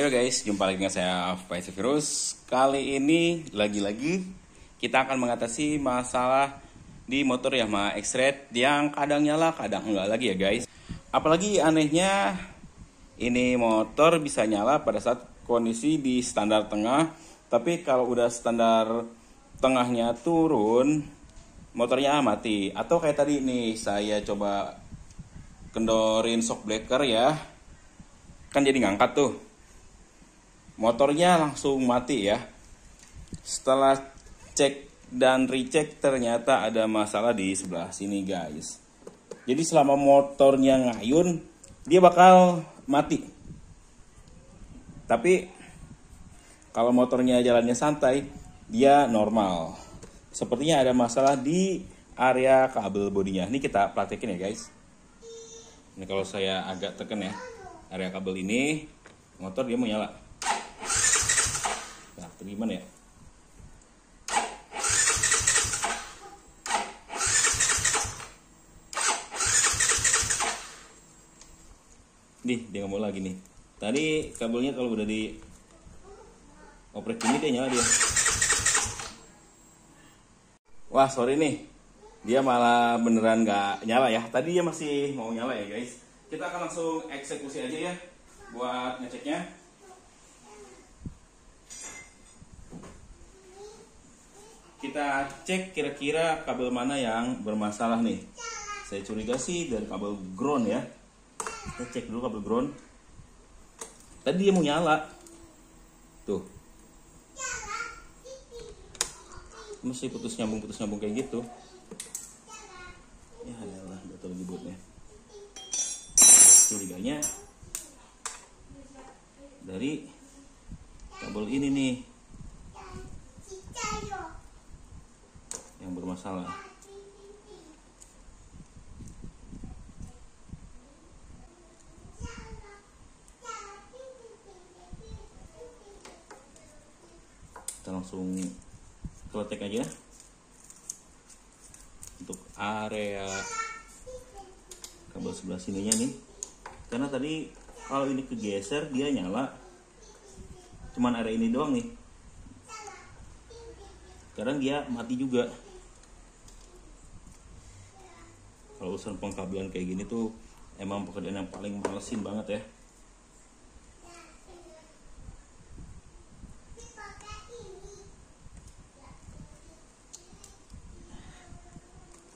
Yo guys, jumpa lagi dengan saya Faiz Virus. Kali ini lagi-lagi kita akan mengatasi masalah di motor Yamaha X-Ride yang kadang nyala, kadang enggak lagi ya guys. Apalagi anehnya ini motor bisa nyala pada saat kondisi di standar tengah, tapi kalau udah standar tengahnya turun, motornya mati. Atau kayak tadi nih, saya coba kendorin shock breaker ya, kan jadi ngangkat tuh. Motornya langsung mati ya. Setelah cek dan recheck ternyata ada masalah di sebelah sini guys. Jadi selama motornya ngayun dia bakal mati. Tapi kalau motornya jalannya santai dia normal. Sepertinya ada masalah di area kabel bodinya. Ini kita praktekin ya guys. Ini kalau saya agak tekan ya, area kabel ini, motor dia mau nyala. Nah, gimana ya? Nih, dia nggak mau lagi nih. Tadi kabelnya kalau udah di oprek ini dia nyala dia. Wah, sorry nih. Dia malah beneran nggak nyala ya. Tadi dia masih mau nyala ya guys. Kita akan langsung eksekusi aja ya buat ngeceknya. Kita cek kira-kira kabel mana yang bermasalah nih. Saya curiga sih dari kabel ground ya. Kita cek dulu kabel ground. Tadi dia mau nyala. Tuh. Masih putus nyambung kayak gitu. Ya adalah betul lagi bootnya. Curiganya dari kabel ini nih yang bermasalah. Kita langsung keletek aja untuk area kabel sebelah sininya nih, karena tadi kalau ini kegeser dia nyala, cuman area ini doang nih, sekarang dia mati juga. Kalau urusan pengkabelan kayak gini tuh emang pekerjaan yang paling malesin banget ya.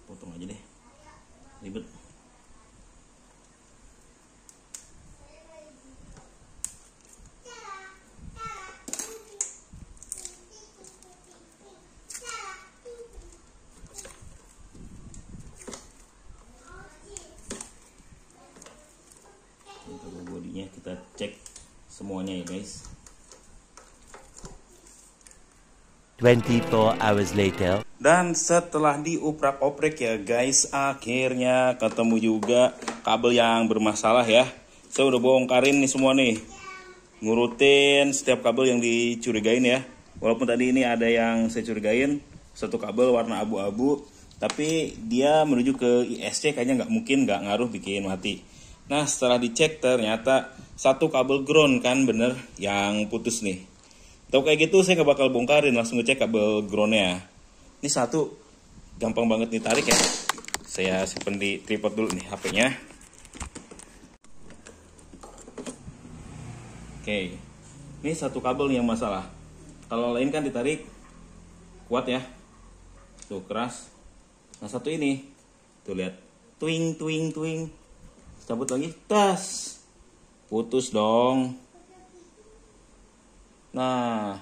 Potong aja deh, ribet. Kabel bodinya kita cek semuanya ya guys. 24 hours later. Dan setelah diuprak-oprek ya guys, akhirnya ketemu juga kabel yang bermasalah ya. Saya udah bongkarin nih semua nih, ngurutin setiap kabel yang dicurigain ya. Walaupun tadi ini ada yang saya curigain, satu kabel warna abu-abu, tapi dia menuju ke ISC kayaknya nggak ngaruh bikin mati. Nah setelah dicek ternyata satu kabel ground kan bener yang putus nih. Tahu kayak gitu saya nggak bakal bongkarin, langsung ngecek kabel groundnya. Ini satu gampang banget nih tarik ya. Saya simpen di tripod dulu nih HP-nya. Oke, ini satu kabel yang masalah. Kalau lain kan ditarik kuat ya, tuh keras. Nah satu ini, tuh lihat, twing. Cabut lagi, tas, putus dong. Nah,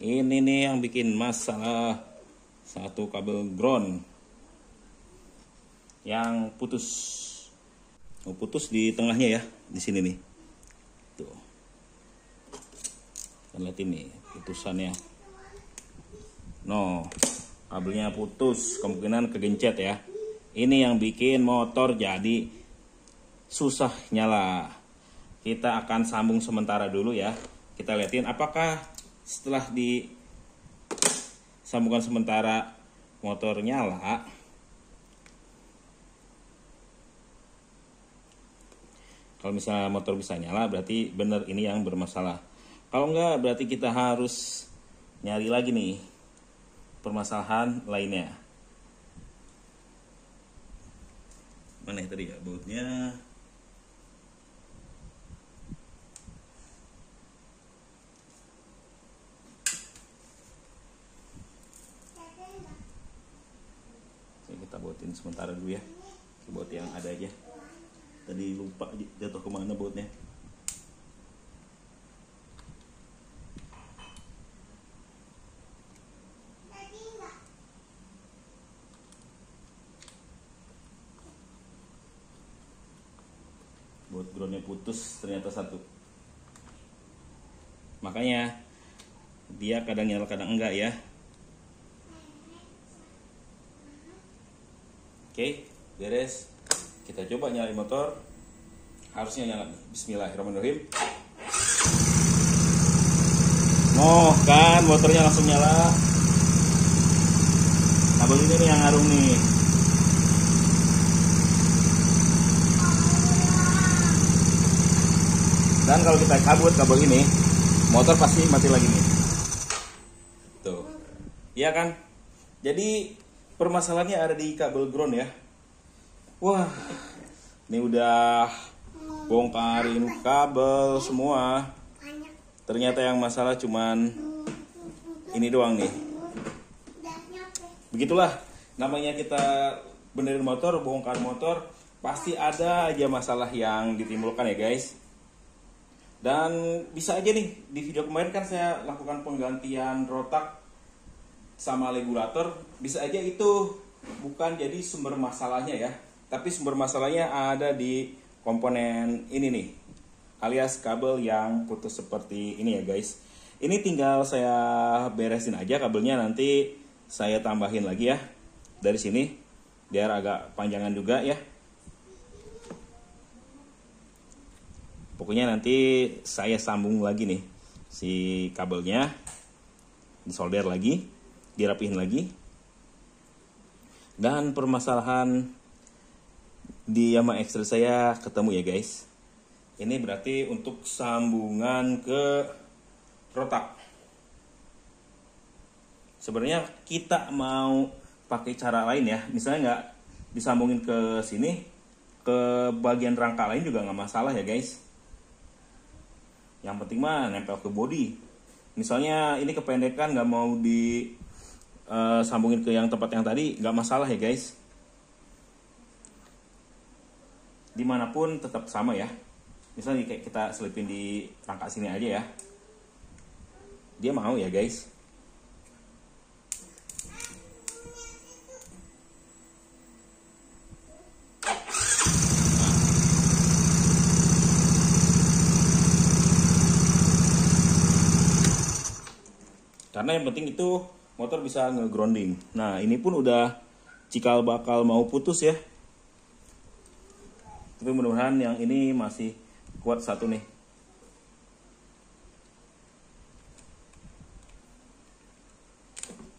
ini nih yang bikin masalah, satu kabel ground yang putus. Oh, putus di tengahnya ya, di sini nih. Tuh. Kita lihat ini putusannya. No, kabelnya putus, kemungkinan kegencet ya. Ini yang bikin motor jadi susah nyala. Kita akan sambung sementara dulu ya. Kita liatin apakah setelah disambungkan sementara motor nyala. Kalau misalnya motor bisa nyala berarti bener ini yang bermasalah. Kalau enggak berarti kita harus nyari lagi nih permasalahan lainnya. Mana ya tadi ya bautnya? Kita bautin sementara dulu ya. Baut yang ada aja. Tadi lupa jatuh kemana bautnya. Baut groundnya putus ternyata satu. Makanya dia kadang nyala kadang enggak ya. Oke, beres. Kita coba nyalain motor. Harusnya nyala. Bismillahirrahmanirrahim. Oh kan, motornya langsung nyala. Kabel ini nih yang ngaruh nih. Dan kalau kita cabut kabel ini, motor pasti mati lagi nih. Tuh. Iya kan? Jadi permasalahannya ada di kabel ground ya. Wah, ini udah bongkarin kabel semua. Ternyata yang masalah cuman ini doang nih. Begitulah namanya kita benerin motor, bongkar motor, pasti ada aja masalah yang ditimbulkan ya guys. Dan bisa aja nih, di video kemarin kan saya lakukan penggantian rotak sama regulator. Bisa aja itu bukan jadi sumber masalahnya ya, tapi sumber masalahnya ada di komponen ini nih, alias kabel yang putus seperti ini ya guys. Ini tinggal saya beresin aja kabelnya, nanti saya tambahin lagi ya dari sini biar agak panjangan juga ya. Pokoknya nanti saya sambung lagi nih si kabelnya, disolder lagi, dirapihin lagi. Dan permasalahan di Yamaha X-Trail saya ketemu ya guys. Ini berarti untuk sambungan ke rotak. Sebenarnya kita mau pakai cara lain ya, misalnya nggak disambungin ke sini, ke bagian rangka lain juga nggak masalah ya guys. Yang penting mah nempel ke bodi. Misalnya ini kependekan nggak mau disambungin ke yang tempat yang tadi, nggak masalah ya guys. Dimanapun tetap sama ya. Misalnya kayak kita selipin di rangka sini aja ya. Dia mau ya guys. Karena yang penting itu motor bisa nge-grounding. Nah ini pun udah cikal bakal mau putus ya. Tapi mudah-mudahan yang ini masih kuat satu nih.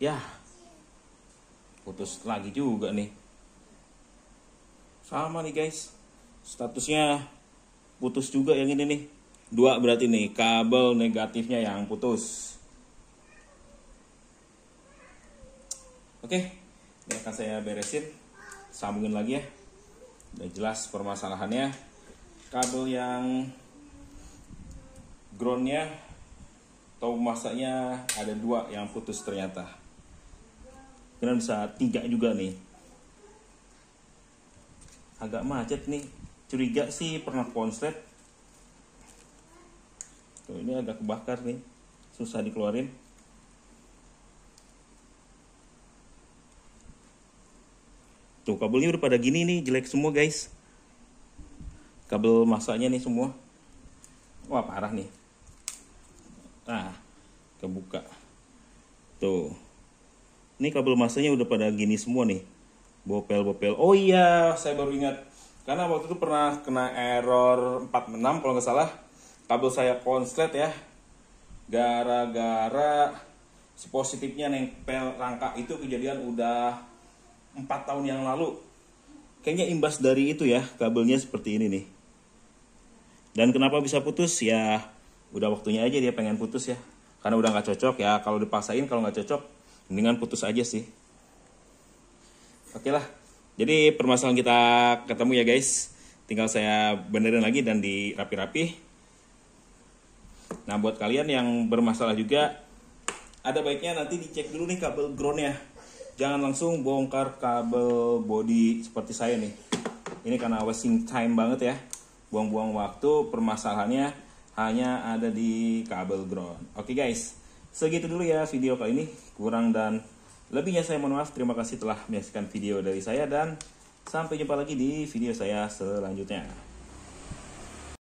Ya, putus lagi juga nih. Sama nih guys, statusnya putus juga yang ini nih. Dua berarti nih, kabel negatifnya yang putus. Oke, ini akan saya beresin, sambungin lagi ya. Udah jelas permasalahannya. Kabel yang groundnya atau masanya ada dua yang putus ternyata. Kira bisa 3 juga nih. Agak macet nih. Curiga sih pernah konslet. Tuh, ini agak kebakar nih. Susah dikeluarin. Tuh kabelnya udah pada gini nih, jelek semua guys. Kabel masanya nih semua. Wah parah nih. Nah, kebuka. Tuh. Ini kabel masanya udah pada gini semua nih. Bopel-bopel. Oh iya, saya baru ingat. Karena waktu itu pernah kena error 46 kalau nggak salah. Kabel saya konslet ya. Gara-gara si positifnya nempel rangka itu kejadian udah 4 tahun yang lalu. Kayaknya imbas dari itu ya, kabelnya seperti ini nih. Dan kenapa bisa putus ya, udah waktunya aja dia pengen putus ya, karena udah nggak cocok ya. Kalau dipaksain, kalau nggak cocok mendingan putus aja sih. Oke lah, jadi permasalahan kita ketemu ya guys, tinggal saya benerin lagi dan dirapi-rapi. Nah buat kalian yang bermasalah juga, ada baiknya nanti dicek dulu nih kabel groundnya. Jangan langsung bongkar kabel body seperti saya nih. Ini karena wasting time banget ya, buang-buang waktu. Permasalahannya hanya ada di kabel ground. Oke guys, segitu dulu ya video kali ini. Kurang dan lebihnya saya mohon maaf. Terima kasih telah menyaksikan video dari saya dan sampai jumpa lagi di video saya selanjutnya.